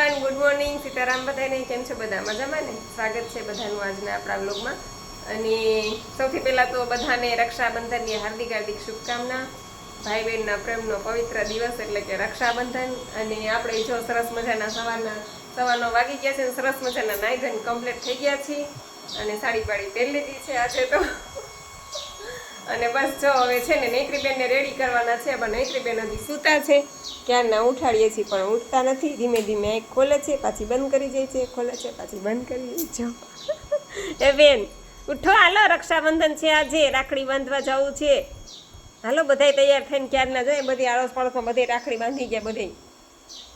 Everyone, good morning. Sitaram બધાને. કેમ છો બધા? મજામાં ને? સ્વાગત છે બધાનું આજના આપણા વ્લોગમાં. અને સૌથી પહેલાં તો બધાને રક્ષાબંધનની હાર્દિક હાર્દિક શુભકામના. ભાઈ બહેનના પ્રેમનો પવિત્ર દિવસ એટલે કે રક્ષાબંધન. અને આપણે જો સરસ મજાના સવારનો વાગી ગયા છે, સરસ મજાના નાઈ ધોઈને કમ્પ્લીટ થઈ ગયા છીએ અને સાડી પાડી પહેરી લીધી છે આજે તો. અને બસ જો હવે છે ને નૈત્રીબેનને રેડી કરવાના છે, પણ નૈત્રીબેન હજી સૂતા છે. ક્યારના ઉઠાડીએ છીએ પણ ઉઠતા નથી. ધીમે ધીમે એક ખોલે છે, પાછી બંધ કરી જાય છે, ખોલે છે, પાછી બંધ કરી જાય છે. એ બેન ઉઠો, હાલો, રક્ષાબંધન છે આજે, રાખડી બાંધવા જવું છે. હાલો, બધાય તૈયાર થઈને ક્યારના જાય, બધી આડોશ પડોશમાં બધે રાખડી બાંધી ગયા બધે.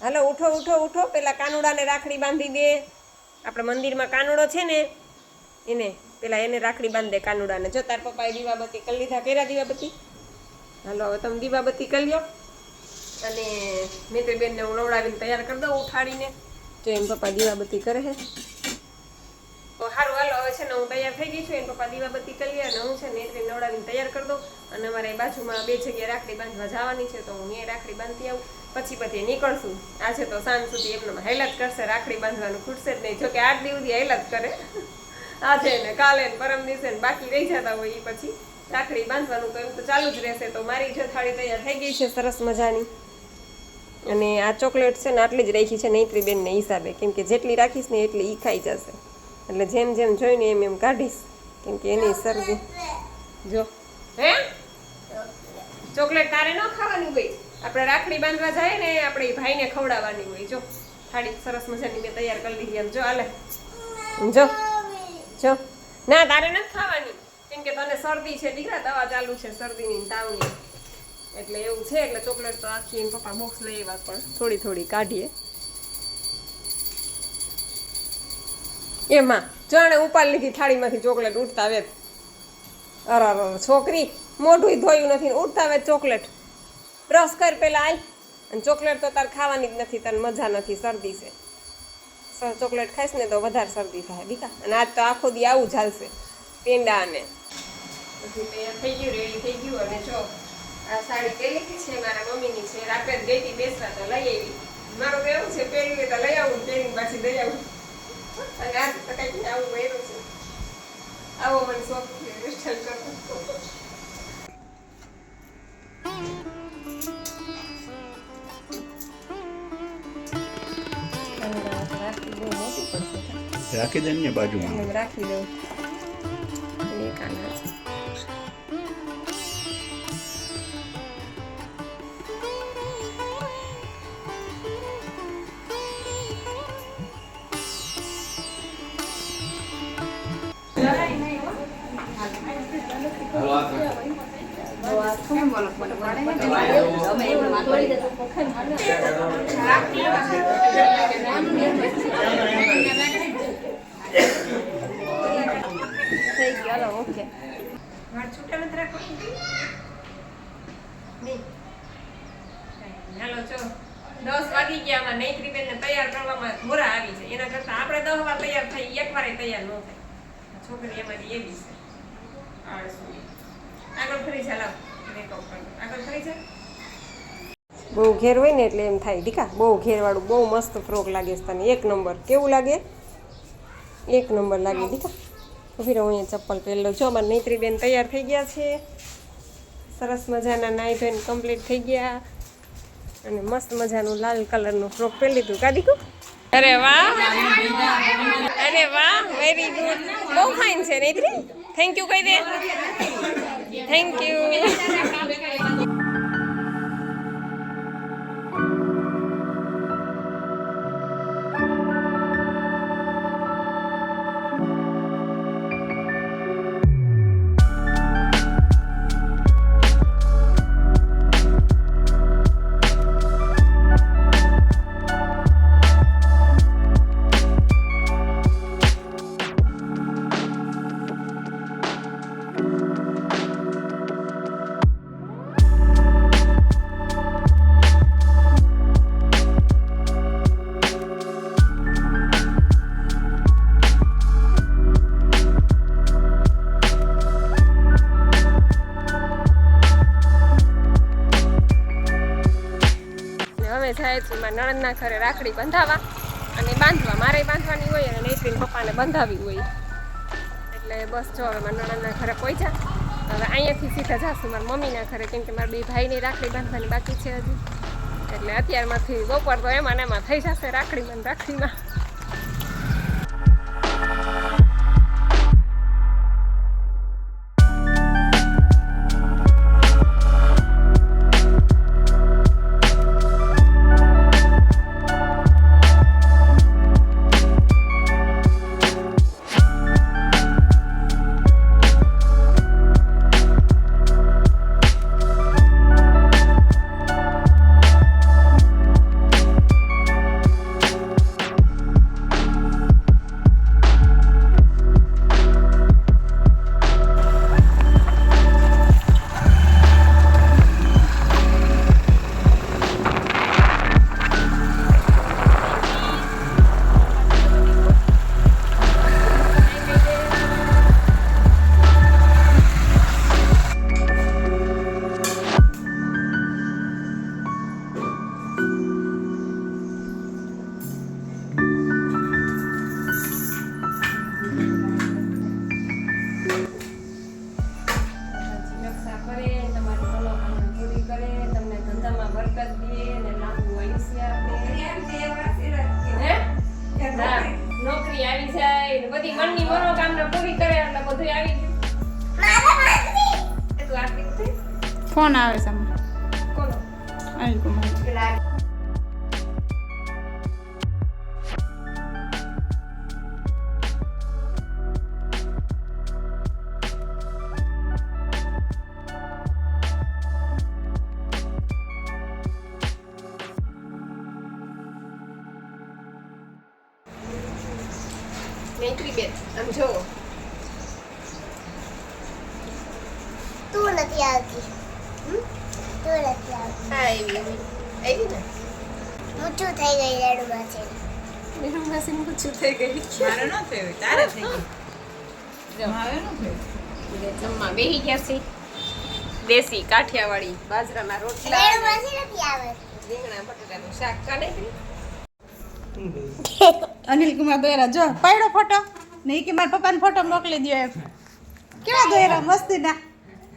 હાલો, ઉઠો ઉઠો ઉઠો, પેલા કાનુડાને રાખડી બાંધી દે. આપણે મંદિરમાં કાનુડો છે ને એને પેલા એને રાખડી બાંધી દે કાનુડાને. જો તાર પપ્પાએ દીવાબત્તી કરી લીધા, કર્યા દીવાબત્તી? હાલો, હવે તમે દીવાબત્તી કરી લો. અને નૈત્રીબેનને હું નવડાવીને તૈયાર કરી દઉં ઉઠાડીને. જો એમ પપ્પા દીવાબત્તી કરે છે. તો સારું, હાલો, હવે છે ને હું તૈયાર થઈ ગઈ છું. એને પપ્પા દીવાબત્તી કરી લે અને હું છે નૈત્રીને નવડાવીને તૈયાર કરી દઉં. અને અમારે બાજુમાં બે જગ્યાએ રાખડી બાંધવા જવાની છે, તો હું એ રાખડી બાંધતી આવું. પછી બધી નીકળશું. આજે તો સાંજ સુધી એમને હેલા જ કરશે, રાખડી બાંધવાનું ખૂટશે જ નહીં. જોકે 8 દિવસ હેલા જ કરે. આજે ને કાલે ને પરમ દિવસે ને બાકી રહી જતા હોય એ પછી રાખડી બાંધવાનું તો એમ તો ચાલુ જ રહેશે. તો મારી જો થાળી તૈયાર થઈ ગઈ છે સરસ મજાની. અને આ ચોકલેટ છે ને આટલી જ રાખી છે નૈત્રીબેનને હિસાબે, કેમ કે જેટલી રાખીશ ને એટલી એ ખાઈ જશે. એટલે જેમ જેમ જોઈને એમ એમ કાઢીશ, કેમ કે એની શરદી. જો હે ચોકલેટ તારે ન ખાવાની હોય, આપણે રાખડી બાંધવા જાય ને આપણે એ ભાઈને ખવડાવવાની હોય. જો થાળી સરસ મજાની મેં તૈયાર કરી લીધી. એમ જો હાલે, જો જો ના તારે નથી ખાવાની, કેમ કે તને શરદી છે દીકરા, દવા ચાલુ છે શરદીની તાવની, એટલે એવું છે. એટલે ચોકલેટ તો આખી એમ પપ્પા બોક્સ લઈ આવ્યા, પણ થોડી થોડી કાઢીએ. એમાં જાણે ઉપાડ લીધી થાળીમાંથી ચોકલેટ, ઉઠતા વેત. અરે છોકરી મોઢું ધોયું નથી, ઉઠતા વેત ચોકલેટ. બ્રશ કર પેલા આય. અને ચોકલેટ તો તાર ખાવાની જ નથી, તને મજા નથી, શરદી છે. ચોકલેટ ખાઈશ ને તો વધારે શરદી થાય દીકા. અને આજ તો આખો દી આવું ચાલશે પેંડા અને પછી તૈયાર થઈ ગયું, રેડી થઈ ગયું. અને જો આ સાડી પહેરી લીધી છે, મારા મમ્મીની છે. રાત્રે ગઈ હતી બેસવા તો લઈ આવી. મારું તો એવું છે પહેરી તો લઈ આવું, પહેરીને પાછી દઈ આવું. અને આજ તો કંઈક આવું પહેર્યું છે. આવો મને શોખ છે હેરસ્ટાઈલ કરવાનો. રાખી દે ને બાજુમાં, રાખી દઉં. એક આના થઈ ગયો. ઓકે, વાળ છૂટા નથી રાખવાનું. હાલો, ચો 10 વાગી ગયા. આમાં નૈત્રીબેનને તૈયાર કરવામાં મોરા આવી છે. એના કરતા આપણે 10 વાર તૈયાર થઈ, એક વાર તૈયાર ન થાય. છોકરી એમાંથી એવી છે આળસુ. આગળ ફરી છે, લાવ આગળ ફરી છે. બહુ ઘેર હોય ને એટલે એમ થાય દીકા, બહુ ઘેરવાળું બહુ મસ્ત ફ્રોક લાગે છે તને. 1 નંબર. કેવું લાગે? 1 નંબર લાગે દીકા. ઉભી રહો, અહીંયા ચપ્પલ પહેરી લો. જો અમારે નૈત્રીબેન તૈયાર થઈ ગયા છે, સરસ મજાના નાઈ ધોઈને કમ્પ્લીટ થઈ ગયા. અને મસ્ત મજાનું લાલ કલરનું ફ્રોક પહેરી લીધું. કાઢીકું. અરે વાહ, અરે વાહ, વેરી ગુડ. બહુ ફાઇન છે નૈત્રી. થેન્ક યુ કહી દે. Thank you. જાય છે મારા નણંદના ઘરે રાખડી બંધાવા. અને બાંધવા મારે બાંધવાની હોય અને નૈત્રીને પપ્પાને બંધાવી હોય એટલે બસ જો હવે મારા નણંદના ઘરે પહોંચ્યા હવે અહીંયાથી સીધા જાશું મારા મમ્મીના ઘરે કેમ કે મારા બે ભાઈને રાખડી બાંધવાની બાકી છે હજી એટલે અત્યારમાંથી બપોર તો એમાં ને એમાં થઈ જશે રાખડીમાં નોકરી આવી જાય ને બધી મનની મનોકામના પૂરી કરે એટલે બધું આવી ગયું ફોન આવે છે કોનો અનિલ કુમાર નૈત્રી બેન આમ જો તું નથી આવતી તું નથી આવતી હા આવી ને ઊંચું થઈ ગઈ રેડું છે મેરું માસી પૂછું થઈ ગઈ મારે ન થયું તારે થઈ ગયું જો મારે ન થયું જમવા બેહી ગયા છે દેશી કાઠિયાવાડી બાજરાના રોટલા રેડું નથી આવતી રીંગણા બટાટાનું શાક કાને અનિલ કુમાર દોયરા જો પાડ્યો ફોટો ને ઈ કે મારા પપ્પાને ફોટો મોકલી દો એમ કેવા દોયરા મસ્તીના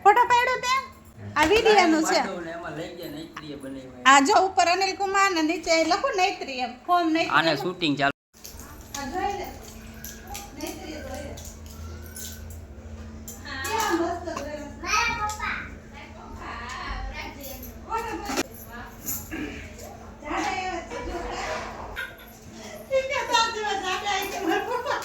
ફોટો પાડ્યો તે આ વિડિયાનું છે આ જો ઉપર અનિલ કુમાર ને નીચે લખો નૈત્રી એમ ફોર્મ નૈત્રી આને શૂટિંગ ચાલુ આ જોઈ લે નૈત્રી દોયરા કેવા મસ્ત દોયરા મારા પપ્પા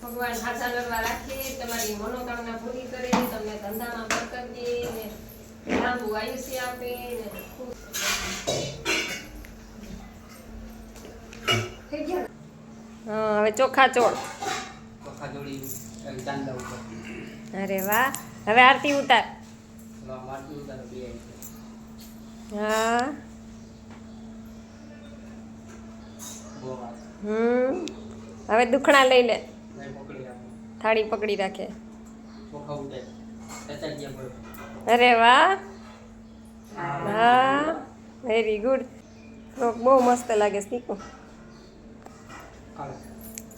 ભગવાન હાથા નરવા રાખે તમારી મનોકામના પૂરી કરે તમને ધંધામાં બરકત દે ને લાંબુ આયુષ્ય આપે ને થઈ ગયા હા હવે ચોખા ચોળ અરે વાહ હવે આરતી ઉતાર હા હવે દુખણા લઈ લે થાળી પકડી રાખે અરે વાહ હા વેરી ગુડ બહુ મસ્ત લાગે શીખું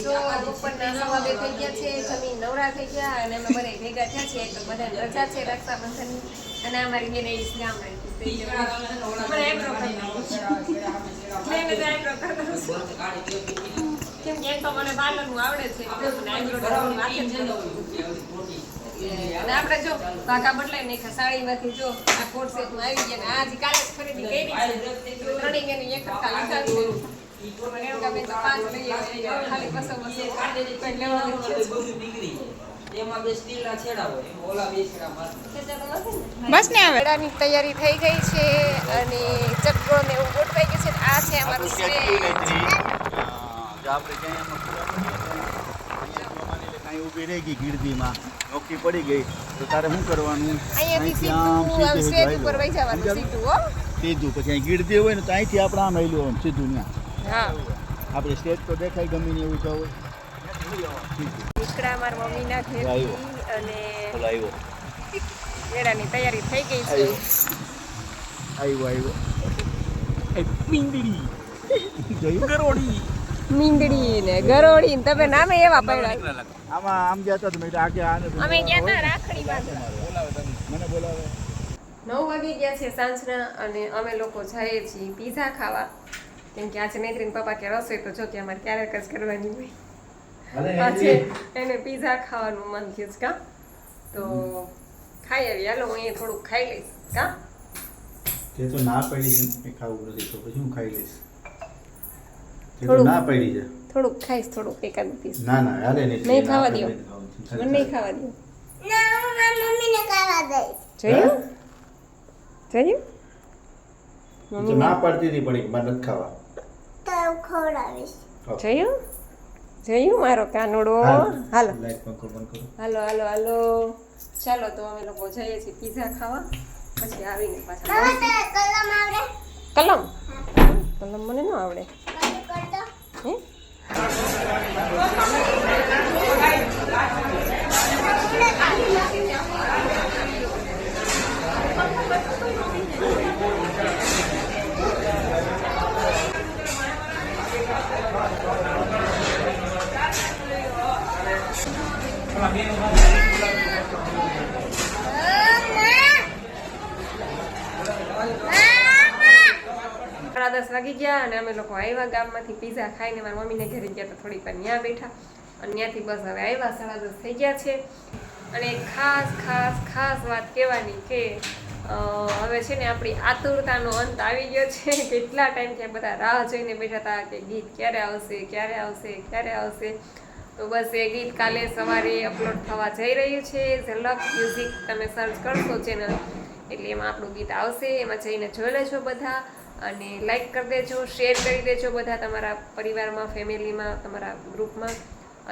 જો બપોરના સવા બે થઈ ગયા છે જમીન નવરા થઈ ગયા અને અમે બધા ભેગા થયા છીએ તો બધા રજા છે રક્ષાબંધનની અને અમારી બેન એવી ગામ રહી કેમ કે તો મને પાર્લરનું આવડે છે અને આપણે જો કાકા બદલાઈ નાખ્યા સાડીમાંથી જો આ કોટ સેટમાં આવી ગયા ને આજે કાલે જ ખરીદી કરી છે રનિંગ એની એક ખાલી ચાલુ મને એમ ગમે તો 5 લઈએ ખાલી બસો કોઈ લેવાનું છે એમાં બે સ્ટીલના છેડા હોય એમાં ઓલા બે છેડા મારે બસ ને આવે મેળાની તૈયારી થઈ ગઈ છે અને ચકડો ને એવું ગોઠવાઈ ગયું છે આ છે અમારું સ્ટેજ ઊભી રહી ગઈ ગીરદીમાં નોકરી પડી ગઈ તો તારે શું કરવાનું અહીંયાથી અહીંથી આમ સીધું સ્ટેજ ઉપર વહી જવાનું સીધું હો સીધું પછી અહીં ગીરદી હોય ને તો અહીંથી આપણે આમ હેલું હોય સીધું ત્યાં હા આપણે સ્ટેજ તો દેખાય ગમે ને એવું તો હોય નીકળ્યા મારા મમ્મીના ઘરેથી અને બોલો આવ્યો મેળાની તૈયારી થઈ ગઈ છે. આવ્યો મીંદડી જોયું ગરોડી મીંદડી ને ગરોડી ને તમે નામે એવા પડ્યા. આમાં આમ જતો તો મેં આગે આને અમે ગયા હતા રાખડી બાંધવા. મને બોલાવે 9 વાગી ગયા છે સાંજના અને અમે લોકો જઈએ છીએ પીઝા ખાવા. કેમ કે આજે નૈત્રીન પપ્પા કે રસોઈ તો જો કે અમારે ક્યારેક જ કરવાની હોય. આજે એને પીઝા ખાવાનું મન થયું છે કા તો ખાઈ આવી. હાલો હું અહીંયા થોડુંક ખાઈ લઈશ કા. તે તો ના પડી છે એ ખાવું નથી તો પછી હું ખાઈ લઈશ. તે તો થોડુંક. ના પડી છે. થોડુંક ખાઈશ થોડુંક એકાદ પીસ. ના ના હાલે નહીં. નહીં ખાવા દ્યો. મને નહીં ખાવા દો. ના હું મારી મમ્મીને ખાવા દઈશ. જોયું જોયું તો ના પડતી હતી પણ મારે નથી ખાવા. તો હું ખવડાવીશ. જોયું જોયું મારો કાનુડો. હાલો લાઈટ પંખો બંધ કરો. હાલો હાલો હાલો ચાલો તો અમે લોકો જઈએ છીએ પીઝા ખાવા પછી આવીને પાછા મામા તને કલમ આવડે? કલમ કલમ મને ન આવડે મને કર દો. હે સાડા 10 વાગી ગયા અને અમે લોકો આવ્યા ગામમાંથી પીઝા ખાઈને મારા મમ્મીને ઘરે ગયા તો થોડીક વાર ત્યાં બેઠા અને ત્યાંથી બસ હવે આવ્યા 10:30 થઈ ગયા છે. અને ખાસ ખાસ ખાસ વાત કહેવાની કે હવે છે ને આપણી આતુરતાનો અંત આવી ગયો છે. કેટલા ટાઈમથી બધા રાહ જોઈને બેઠા હતા કે ગીત ક્યારે આવશે ક્યારે આવશે ક્યારે આવશે. તો બસ એ ગીત કાલે સવારે અપલોડ થવા જઈ રહ્યું છે. ઝલક મ્યુઝિક તમે સર્ચ કરશો ચેનલ એટલે એમાં આપણું ગીત આવશે. એમાં જઈને જોઈ લેજો બધા અને લાઈક કરી દેજો, શેર કરી દેજો બધા તમારા પરિવારમાં, ફેમિલીમાં, તમારા ગ્રુપમાં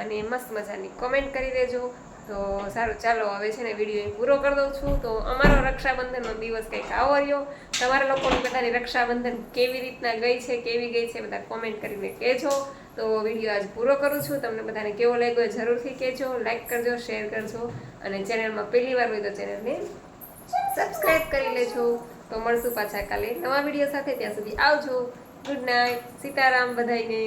અને મસ્ત મજાની કોમેન્ટ કરી દેજો. તો સારું ચાલો હવે છે ને વિડીયો અહીં પૂરો કરી દઉં છું. તો અમારો રક્ષાબંધનનો દિવસ કંઈક આવો રહ્યો. તમારા લોકોની બધાની રક્ષાબંધન કેવી રીતના ગઈ છે કેવી ગઈ છે બધા કોમેન્ટ કરીને કહેજો. તો વિડીયો આજ પૂરો કરું છું. તમને બધાને કેવો લાગ્યો એ જરૂરથી કહેજો. લાઈક કરજો, શેર કરજો અને ચેનલમાં પહેલી વાર હોય તો ચેનલને સબસ્ક્રાઈબ કરી લેજો. તો મળશું પાછા કાલે નવા વિડીયો સાથે. ત્યાં સુધી આવજો. Good night. સીતારામ બધાઈને.